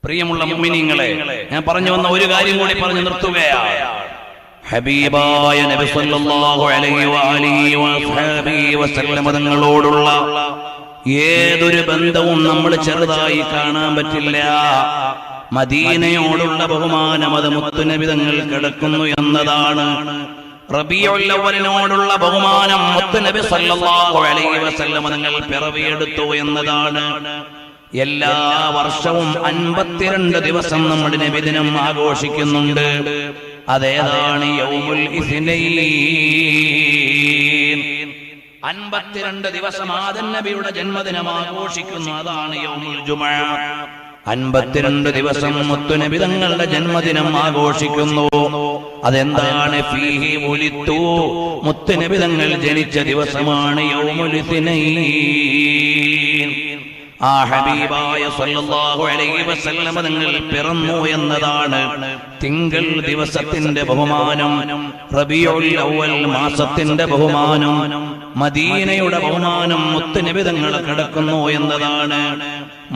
പ്രിയമുള്ള മുഅ്മിനീങ്ങളെ, ഞാൻ പറഞ്ഞു വന്ന ഒരു കാര്യം കൂടി പറഞ്ഞു നിർത്തുകയാണ്. ഹബീബായ നബി സല്ലല്ലാഹു അലൈഹി വആലിഹി വസഹബിഹി വസല്ലം തങ്ങളോടുള്ള ഏതൊരു ബന്ധവും നമ്മൾ ചെറുതായി കാണാൻ പറ്റില്ല. മദീനയോടുള്ള ബഹുമാനം അത് മുത്തുനബി തങ്ങൾ കിടക്കുന്നു എന്നതാണ്. റബീഉൽ അവ്വലിനോടുള്ള ബഹുമാനം മുത്തുനബി സല്ലല്ലാഹു അലൈഹി വസല്ലം തങ്ങൾ പിറവിയെടുത്തു എന്നതാണ്. എല്ലാ വർഷവും 52 ദിവസം നമ്മുടെ നബിദിനം ആഘോഷിക്കുന്നുണ്ട്. അതേതാണ്? യൗമുൽ ഇസ്നൈൻ. 52 ദിവസം ആദം നബിയുടെ ജന്മദിനം ആഘോഷിക്കുന്നു. അതാണ് യൗമുൽ ജുമുഅ. 52 ദിവസം മുത്തുനബി തങ്ങളുടെ ജന്മദിനം ആഘോഷിക്കുന്നു. അതെന്താണ്? ഫീഹി വുലിത്തു, മുത്തുനബി തങ്ങൾ ജനിച്ച ദിവസമാണ് യൗമുൽ ഇസ്നൈൻ. ആ ഹബീബായ സല്ലല്ലാഹു അലൈഹി വസല്ലം തങ്ങൾ പിറന്നു എന്നതാണ്. തിങ്കൾ ദിവസത്തിന്റെ ബഹുമാനം, റബീഉൽ അവ്വൽ മാസത്തിന്റെ ബഹുമാനം, മദീനയുടെ ബഹുമാനം മുത്തുനബി തങ്ങൾ കിടക്കുന്നു എന്നതാണ്.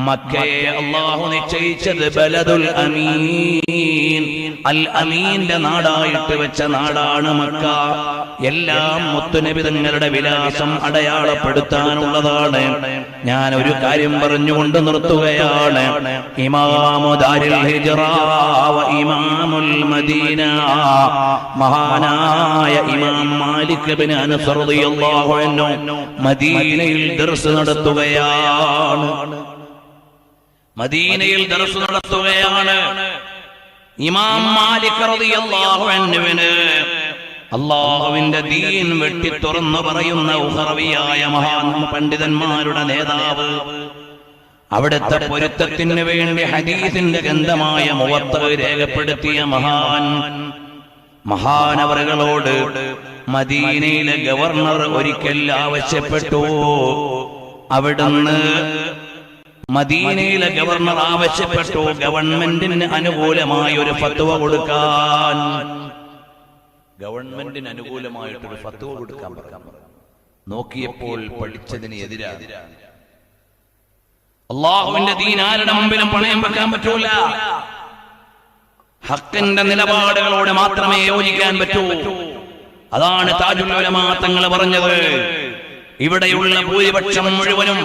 മക്കയെ അല്ലാഹു നിശ്ചയിച്ചത് ബലദുൽ അമീൻ, അൽ അമീന്റെ നാടായിട്ട് വെച്ച നാടാണ് മക്ക. എല്ലാം മുത്തുനബി തങ്ങളുടെ വിലാസം അടയാളപ്പെടുത്താനുള്ളതാണ്. ഞാൻ ഒരു കാര്യം പറഞ്ഞുകൊണ്ട് നിർത്തുകയാണ്. ഇമാമു ദാരിൽ ഹിജ്റ വ ഇമാമുൽ മദീന, മഹാനായ ഇമാം മാലിക് ഇബ്നു അനസ് റളിയല്ലാഹു അൻഹു മദീനയിൽ ദർസ് നടത്തുകയാണ്. മദീനയിൽ ദർസ് നടത്തുകയാണ്. ഇമാം മാലിക് റളിയല്ലാഹു അൻഹുവിന് അല്ലാഹുവിന്റെ ദീൻ വെട്ടി തുറന്നു പറയുന്ന ഉഖറവിയായ മഹാൻ പണ്ഡിതന്മാരുടെ നേതാവ്, അവിടുത്തെ പൊരുത്തത്തിന് വേണ്ടി ഹദീസിന്റെ ഗ്രന്ഥമായ മുവത്ത രേഖപ്പെടുത്തിയ മഹാനവറുകളോട് മദീനയിലെ ഗവർണർ ഒരിക്കൽ ആവശ്യപ്പെട്ടു. അവിടുന്ന് മദീനയിലെ ഗവർണർ ആവശ്യപ്പെട്ടു ഗവൺമെന്റിന് അനുകൂലമായ ഒരു ഫത്വ കൊടുക്കാൻ. ഗവൺമെന്റിന് അനുകൂലമായിട്ടൊരു ഫത്വ കൊടുക്കാൻ പറഞ്ഞു. നോക്കിയപ്പോൾ പഠിച്ചതിന് എതിരാണ്. അല്ലാഹുവിന്റെ ദീൻ ആരുടെ മുമ്പിലും പണയം വെക്കാൻ പറ്റൂല. ഹക്കിന്റെ നിലപാടുകളോട് മാത്രമേ യോജിക്കാൻ പറ്റൂ. അതാണ് താജുൽ ഉലമാ തങ്ങൾ പറഞ്ഞത്. ഇവിടെയുള്ള ഭൂരിപക്ഷം മുഴുവനും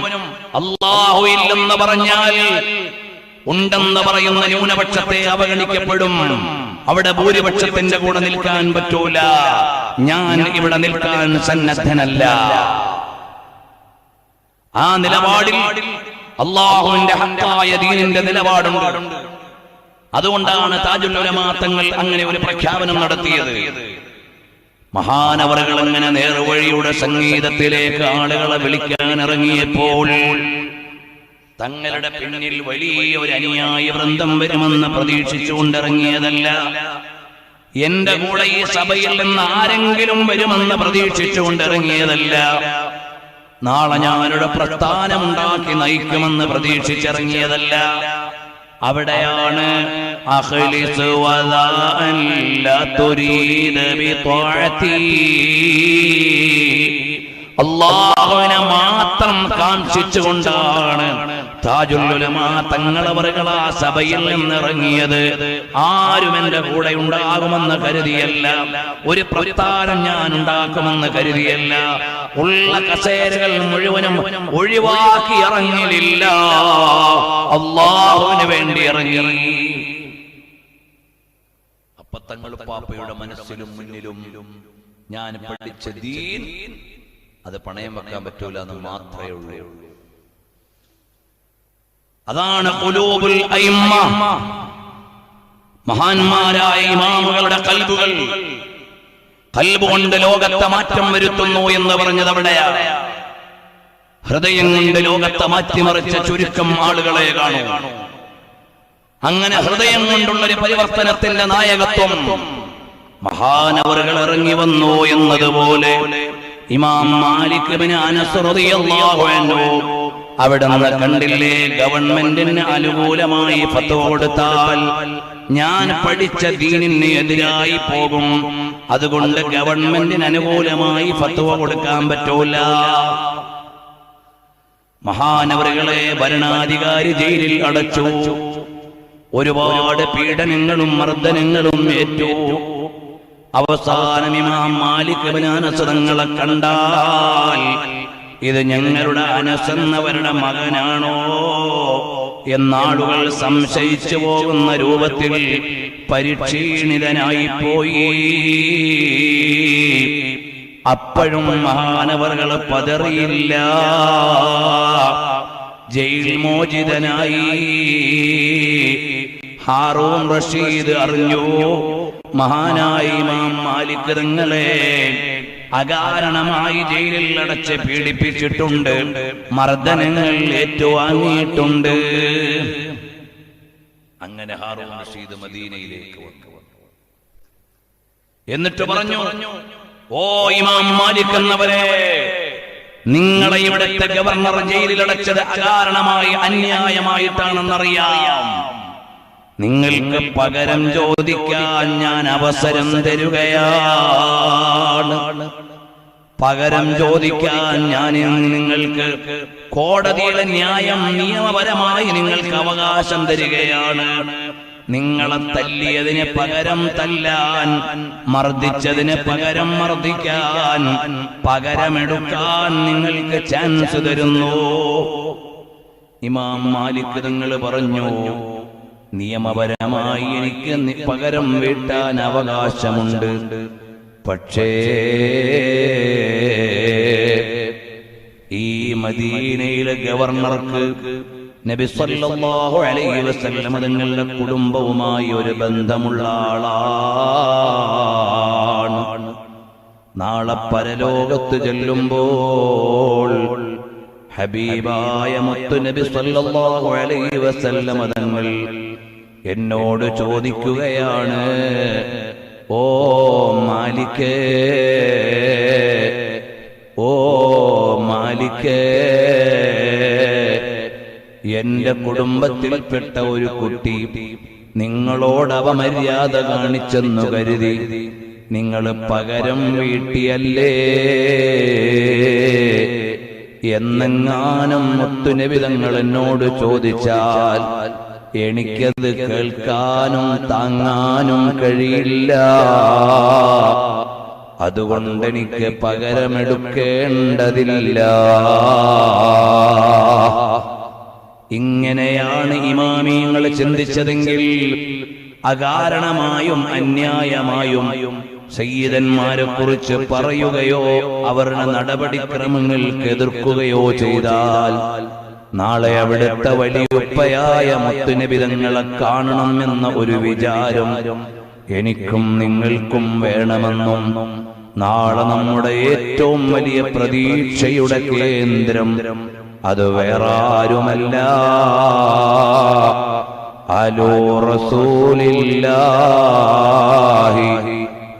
അല്ലാഹു ഇല്ലെന്ന് പറഞ്ഞാൽ ഉണ്ടെന്ന് പറയുന്ന ന്യൂനപക്ഷത്തെ അവഗണിക്കപ്പെടും. അവിടെ ഭൂരിപക്ഷത്തിന്റെ കൂടെ നിൽക്കാൻ പറ്റൂല. ഞാൻ ഇവിടെ നിൽക്കാൻ സന്നദ്ധനല്ല. ആ നിലപാടിൽ അല്ലാഹുവിന്റെ ഹക്കായ ദീനിന്റെ നിലപാടുണ്ട്. അതുകൊണ്ടാണ് താജുൽ ഉലമാ തങ്ങൾ അങ്ങനെ ഒരു പ്രഖ്യാപനം നടത്തിയത്. മഹാനവറുകൾ അങ്ങനെ നേർവഴിയുടെ സംഗീതത്തിലേക്ക് ആളുകളെ വിളിക്കാൻ ഇറങ്ങിയപ്പോൾ തങ്ങളുടെ പിന്നിൽ വലിയ ഒരു അനുയായി വൃന്ദം വരുമെന്ന് പ്രതീക്ഷിച്ചുകൊണ്ടിറങ്ങിയതല്ല. എന്റെ കൂടെ ഈ സഭയിൽ നിന്ന് ആരെങ്കിലും വരുമെന്ന് പ്രതീക്ഷിച്ചുകൊണ്ടിറങ്ങിയതല്ല. നാളെ ഞാനൊരു പ്രസ്ഥാനമുണ്ടാക്കി നയിക്കുമെന്ന് പ്രതീക്ഷിച്ചിറങ്ങിയതല്ല. അവിടെയാണ് അഖ്ലിസ് വദാഅൻ ലാ തുരീദ ബിത്വാഅതി, അല്ലാഹുവിനെ മാത്രം കാംക്ഷിച്ചുകൊണ്ടാണ് താജുൽ ഉലമാ തങ്ങളവറുകൾ ആ സഭയിൽ നിന്നിറങ്ങിയത്. ആരും എന്റെ കൂടെ ഉണ്ടാകുമെന്ന് കരുതിയല്ല, ഒരു പ്രസ്ഥാനം ഞാൻ ഉണ്ടാക്കുമെന്ന് കരുതിയല്ല. ഉള്ള കസേരകൾ മുഴുവനും ഒഴിവാക്കി ഇറങ്ങിയില്ല, അല്ലാഹുവിന് വേണ്ടി ഇറങ്ങി. അപ്പൊ തങ്ങൾ പാപ്പയുടെ മനസ്സിലും മുന്നിലും ഞാൻ പഠിച്ച ദീൻ അത് പണയം വെക്കാൻ പറ്റൂല എന്ന് മാത്രമേ ഉള്ളൂ. അതാണ് ഖുലൂബുൽ അയിമ്മ, മഹാന്മാരായ ഇമാമുകളുടെ ഖൽബുകൾ. ഖൽബ് കൊണ്ട് ലോകത്തെ മാറ്റം വരുത്തുന്നു എന്ന് പറഞ്ഞത് അവിടെയാണ്. ഹൃദയം കൊണ്ട് ലോകത്തെ മാറ്റിമറിച്ച ചുരുക്കം ആളുകളെ കാണൂ. അങ്ങനെ ഹൃദയം കൊണ്ടുള്ളൊരു പരിവർത്തനത്തിന്റെ നായകത്വം മഹാനവറുകൾ ഇറങ്ങി വന്നു എന്നതുപോലെ ഇമാം മാലിക് ഇബ്നു അനസ് റളിയല്ലാഹു അൻഹു അവിടുന്ന് കണ്ടില്ലേ, ഗവൺമെന്റിന് അനുകൂലമായി ഫത്വ കൊടുത്താൽ ഞാൻ പഠിച്ച ദീനിന് എതിരായി പോകും. അതുകൊണ്ട് ഗവൺമെന്റിന് അനുകൂലമായി ഫത്വ കൊടുക്കാൻ പറ്റൂല. മഹാനവറുകളെ ഭരണാധികാരി ജയിലിൽ അടച്ചു. ഒരുപാട് പീഡനങ്ങളും മർദ്ദനങ്ങളും ഏറ്റു. അവസാനം ഇമാം മാലിക് ഇബ്നു അനസ് തങ്ങളെ കണ്ടാൽ ഇത് ഞങ്ങളുടെ അനസ് എന്നവരുടെ മകനാണോ എന്നാളുകൾ സംശയിച്ചു പോകുന്ന രൂപത്തിൽ പരിക്ഷീണിതനായി പോയി. അപ്പോഴും മഹാനവറുകൾ പതറിയില്ല. ജയിൽ മോചിതനായി. ഹാറൂൻ റഷീദ് അറിഞ്ഞു മഹാനായ ഇമാം മാലിക് തങ്ങളെ അകാരണമായി ജയിലിൽ അടച്ച് പീഡിപ്പിച്ചിട്ടുണ്ട്, മർദ്ദനങ്ങൾ ഏറ്റുവാങ്ങിയിട്ടുണ്ട്. അങ്ങനെ ഹാറൂൻ റഷീദ് മദീനയിലേക്ക് വന്നു. എന്നിട്ട് പറഞ്ഞു, ഓ ഇമാം മാലിക് എന്നവരെ, നിങ്ങളെ ഇവിടുത്തെ ഗവർണർ ജയിലിൽ അടച്ചത് അകാരണമായി അന്യായമായിട്ടാണെന്നറിയാം. നിങ്ങൾക്ക് പകരം ചോദിക്കാൻ ഞാൻ അവസരം തരുകയാണ്. പകരം ചോദിക്കാൻ ഞാൻ നിങ്ങൾക്ക് കോടതിയുടെ ന്യായം നിയമപരമായി നിങ്ങൾക്ക് അവകാശം തരികയാണ്. നിങ്ങളെ തല്ലിയതിന് പകരം തല്ലാൻ, മർദ്ദിച്ചതിന് പകരം മർദ്ദിക്കാൻ, പകരമെടുക്കാൻ നിങ്ങൾക്ക് ചാൻസ് തരുന്നു. ഇമാം മാലിക് തങ്ങൾ പറഞ്ഞു, നിയമപരമായി എനിക്ക് പകരം വീട്ടാൻ അവകാശമുണ്ട്. പക്ഷേ ഈ മദീനയിലെ ഗവർണർക്ക് നബി സല്ലല്ലാഹു അലൈഹി വസല്ലം തങ്ങളുടെ കുടുംബവുമായി ഒരു ബന്ധമുള്ള ആളാണ്. നാളെ പരലോകത്ത് ചെല്ലുമ്പോൾ ഹബീബായ മുത്തു നബി സല്ലല്ലാഹു അലൈഹി വസല്ലം തങ്ങൾ എന്നോട് ചോദിക്കുകയാണ്, ഓ മാലികേ, ഓ മാലികേ, എന്റെ കുടുംബത്തിൽപ്പെട്ട ഒരു കുട്ടി നിങ്ങളോട് അപമര്യാദ കാണിച്ചെന്നു കരുതി നിങ്ങൾ പകരം വീട്ടിയല്ലേ എന്നെങ്ങാനും മുത്തുനബി തങ്ങൾ എന്നോട് ചോദിച്ചാൽ എനിക്കത് കേൾക്കാനും താങ്ങാനും കഴിയില്ല. അതുകൊണ്ട് എനിക്ക് പകരമെടുക്കേണ്ടതില്ല. ഇങ്ങനെയാണ് ഇമാമിയങ്ങൾ ചിന്തിച്ചതെങ്കിൽ അകാരണമായും അന്യായമായും സയ്യിദന്മാരെ കുറിച്ച് പറയുകയോ അവരുടെ നടപടിക്രമങ്ങൾക്ക് എതിർക്കുകയോ ചെയ്താൽ നാളെ അവിടുത്തെ വലിയുപ്പയായ മുത്തുനബി തങ്ങളെ കാണണമെന്ന ഒരു വിചാരം എനിക്കും നിങ്ങൾക്കും വേണമെന്നും നാളെ നമ്മുടെ ഏറ്റവും വലിയ പ്രതീക്ഷയുടെ കേന്ദ്രം അത് വേറെ ആരുമല്ല, അലോ റസൂലില്ലാഹി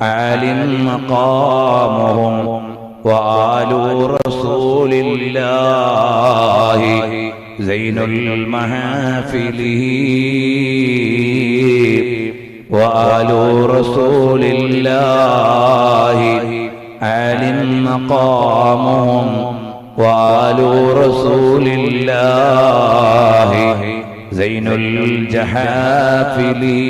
ആലിൻ മഖാമുഹും വആലു റസൂലില്ലാഹി സൈനുൽ മഹാഫിലി വആലു റസൂലില്ലാഹി ആലിൻ മഖാമുഹും വആലു റസൂലില്ലാഹി സൈനുൽ ജഹാഫിലി.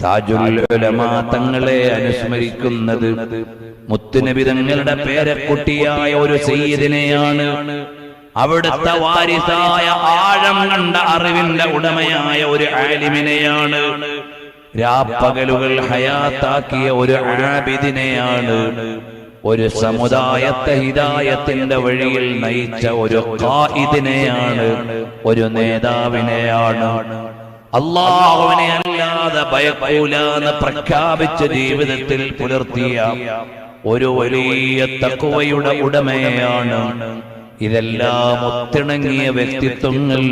താജുൽ ഉലമാ തങ്ങളെ അനുസ്മരിക്കുന്നത് മുത്തുനബി തങ്ങളുടെ പേരക്കുട്ടിയായ ഒരു സയ്യിദിനെയാണ്. അവിടുത്തെ വാരിസായ ആഴം കണ്ട അറിവിന്റെ ഉടമയായ ഒരു ആലിമിനെയാണ്. രാപ്പകലുകൾ ഹയാത്താക്കിയ ഒരു ആബിദിനെയാണ്. ഒരു സമുദായത്തെ ഹിദായത്തിന്റെ വഴിയിൽ നയിച്ച ഒരു ഖായിദിനെയാണ്, ഒരു നേതാവിനെയാണ്. അല്ലാഹുവിനെ അല്ലാതെ ഭയക്കൂലാന്ന് പ്രഖ്യാപിച്ച ജീവിതത്തിൽ പുലർത്തിയ ഒരു വലിയ തഖ്വയുടെ ഉടമയാണ്. ഇതെല്ലാം ഒത്തിണങ്ങിയ വ്യക്തിത്വങ്ങൾ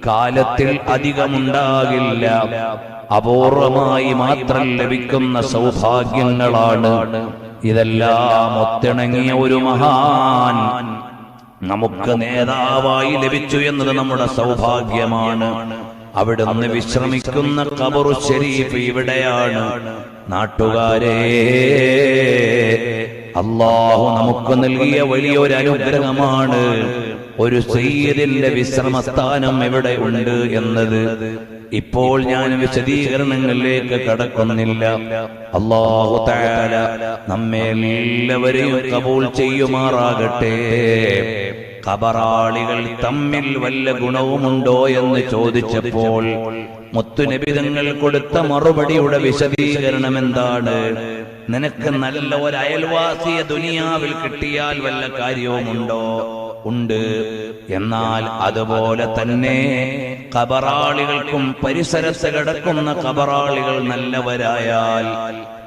കാലത്തിൽ അധികമുണ്ടാകില്ല, അപൂർവമായി മാത്രം ലഭിക്കുന്ന സൗഭാഗ്യങ്ങളാണ്. ഇതെല്ലാം ഒത്തിണങ്ങിയ ഒരു മഹാൻ നമുക്ക് നേതാവായി ലഭിച്ചു എന്നത് നമ്മുടെ സൗഭാഗ്യമാണ്. അവിടുന്ന് വിശ്രമിക്കുന്ന ഖബറു ശരീഫ് ഇവിടെയാണ്. നാട്ടുകാരെ, അല്ലാഹു നമുക്ക് നൽകിയ വലിയൊരു അനുഗ്രഹമാണ്. ഒരു സയ്യിദിന്റെ വിശ്രമസ്ഥാനം ഇവിടെ ഉണ്ട് എന്നത് ഇപ്പോൾ ഞാൻ വിശദീകരണങ്ങളിലേക്ക് കടക്കുന്നില്ല. അല്ലാഹു തആല നമ്മെ എല്ലാവരെയും കബൂൽ ചെയ്യുമാറാകട്ടെ. ഖബറാളികൾ തമ്മിൽ വല്ല ഗുണവുമുണ്ടോ എന്ന് ചോദിച്ചപ്പോൾ മുത്തുനബി തങ്ങൾ കൊടുത്ത മറുപടിയുടെ വിശദീകരണം എന്താണ്? നിനക്ക് നല്ല ഒരു അയൽവാസിയെ ദുനിയാവിൽ കിട്ടിയാൽ വല്ല കാര്യവുമുണ്ടോ? ഉണ്ട്. എന്നാൽ അതുപോലെ തന്നെ ഖബറാളികൾക്കും പരിസരത്ത് കിടക്കുന്ന ഖബറാളികൾ നല്ലവരായാൽ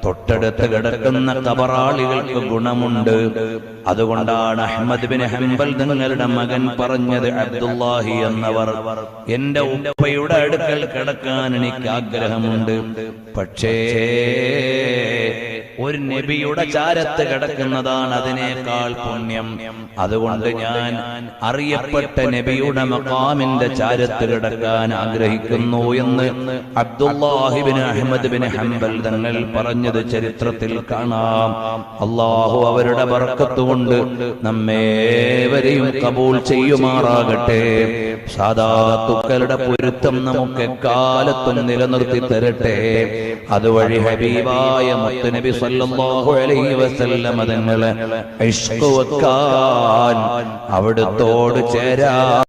തൊട്ടടുത്ത് കിടക്കുന്ന ഖബറാളികൾക്ക് ഗുണമുണ്ട്. അതുകൊണ്ടാണ് അഹ്മദ് ബിൻ ഹംബൽ തങ്ങളുടെ മകൻ പറഞ്ഞത്, അബ്ദുല്ലാഹി എന്നവർ, എന്റെ ഉപ്പയുടെ അടുക്കൽ കിടക്കാൻ എനിക്ക് ആഗ്രഹമുണ്ട്, പക്ഷേ ഒരു നബിയുടെ ചാരത്ത് കിടക്കുന്നതാണ് അതിനേക്കാൾ പുണ്യം. അതുകൊണ്ട് ഞാൻ അറിയപ്പെട്ട നബിയുടെ മഖാമിന്റെ ചാരത്ത് കിടക്കാൻ ആഗ്രഹിക്കുന്നു എന്ന് Abdullahi bin Ahmad bin Hanbal തങ്ങൾ പറഞ്ഞത് ചരിത്രത്തിൽ കാണാം. അല്ലാഹു അവരുടെ ബർക്കത്ത് കൊണ്ട് നമ്മേവരെയും കബൂൽ ചെയ്യുമാറാകട്ടെ. സാദാത്തുക്കളുടെ പൊരുത്തം നമുക്ക് എക്കാലത്തും നിലനിർത്തി തരട്ടെ. അതുവഴി ഹബീബായ മുത്തുനബി സല്ലല്ലാഹു അലൈഹി വസല്ലം തങ്ങളെ ഇഷ്ഖ് വെക്കാൻ, അവിടുത്തോട് ചേരാൻ